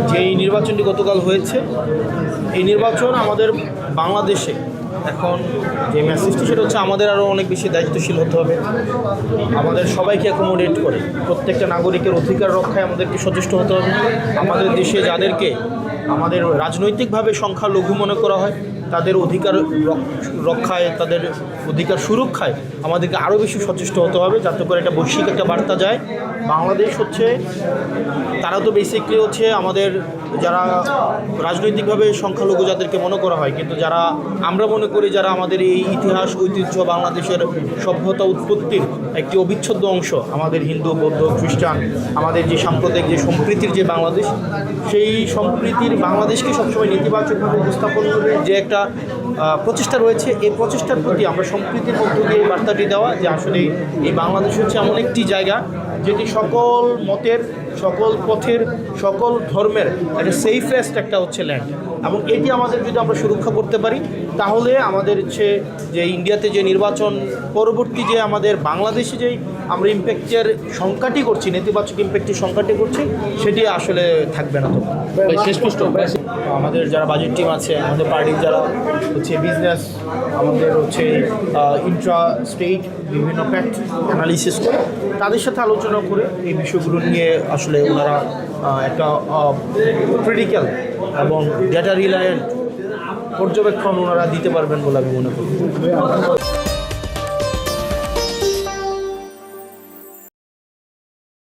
যে এই নির্বাচনটি গতকাল হয়েছে, এই নির্বাচন আমাদের বাংলাদেশে এখন যে মেসেজটি সেটা হচ্ছে আমাদের আরও অনেক বেশি দায়িত্বশীল হতে হবে। আমাদের সবাইকে অ্যাকোমোডেট করে প্রত্যেকটা নাগরিকের অধিকার রক্ষায় আমাদেরকে সচেষ্ট হতে হবে। আমাদের দেশে যাদেরকে আমাদের রাজনৈতিকভাবে সংখ্যালঘু মনে করা হয় তাদের অধিকার রক্ষায়, তাদের অধিকার সুরক্ষায় আমাদেরকে আরও বেশি সচেষ্ট হতে হবে, যাতে করে একটা বৈশ্বিক একটা বার্তা যায়। বাংলাদেশ হচ্ছে, তারা তো বেসিকলি হচ্ছে আমাদের যারা রাজনৈতিকভাবে সংখ্যালঘু যাদেরকে মনে করা হয়, কিন্তু যারা আমরা মনে করি যারা আমাদের এই ইতিহাস ঐতিহ্য বাংলাদেশের সভ্যতা উৎপত্তির একটি অবিচ্ছেদ্য অংশ, আমাদের হিন্দু বৌদ্ধ খ্রিস্টান, আমাদের যে সাম্প্রদায়িক যে সম্প্রীতির যে বাংলাদেশ, সেই সম্প্রীতির বাংলাদেশকে সবসময় নেতিবাচকভাবে উপস্থাপন করে যে একটা প্রচেষ্টা রয়েছে, এই প্রচেষ্টার প্রতি আমরা সম্প্রীতির মধ্য দিয়ে বার্তাটি দেওয়া যে আসলে এই বাংলাদেশ হচ্ছে এমন একটি জায়গা যেটি সকল মতের, সকল পথের, সকল ধর্মের একটা সেফেস্ট একটা হচ্ছে ল্যান্ড, এবং এটি আমাদের যদি আমরা সুরক্ষা করতে পারি তাহলে আমাদের হচ্ছে যে ইন্ডিয়াতে যে নির্বাচন পরবর্তী যে আমাদের বাংলাদেশে যেই আমরা ইম্প্যাক্টের সংখ্যাটি করছি, নেতিবাচক ইম্প্যাক্টের সংখ্যাটি করছি, সেটি আসলে থাকবে না। তো শেষ প্রশ্ন, আমাদের যারা বাজেট টিম আছে, আমাদের পার্টির যারা হচ্ছে বিজনেস, আমাদের হচ্ছে ইন্ট্রা স্টেট বিভিন্ন ফ্যাক্ট অ্যানালিসিস করে তাদের সাথে আলোচনা করে এই বিষয়গুলো নিয়ে আসলে ওনারা একটা ক্রিটিক্যাল এবং ডেটা রিলায়েন্ট পর্যবেক্ষণ ওনারা দিতে পারবেন বলে আমি মনে করি।